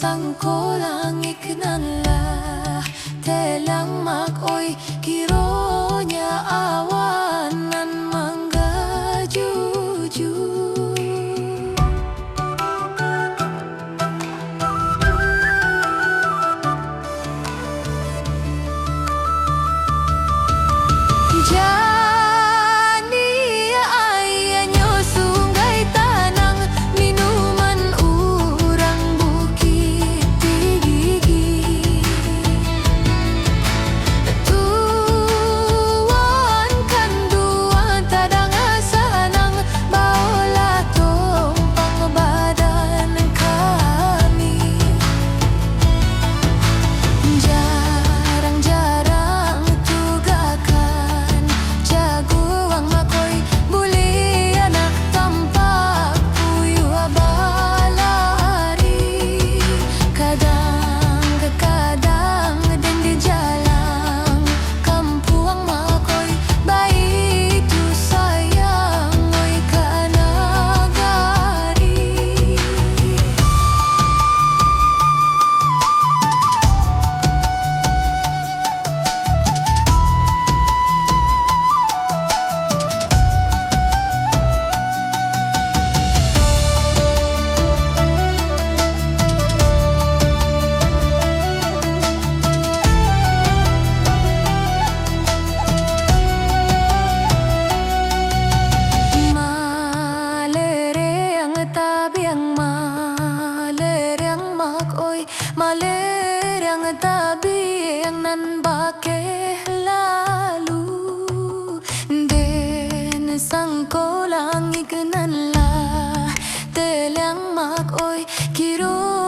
sang ko lang ikenal telang mak oi kironya awanan mangga jujur jani ayahnya sungai tanang minuman urang bukit tinggi tuan kanduan tadang sanang baola tompang badan kami jarang-jarang tugakan jaguang makoy buli anak tampak puyu abalari kadang-kadang dan di jalan kampuang makoy bayi tu sayang oi kanagari Malereang tabiang malereang mak oi malereang tabiang nan bake lalu den sang ko lang ikenal telang mak oi kiro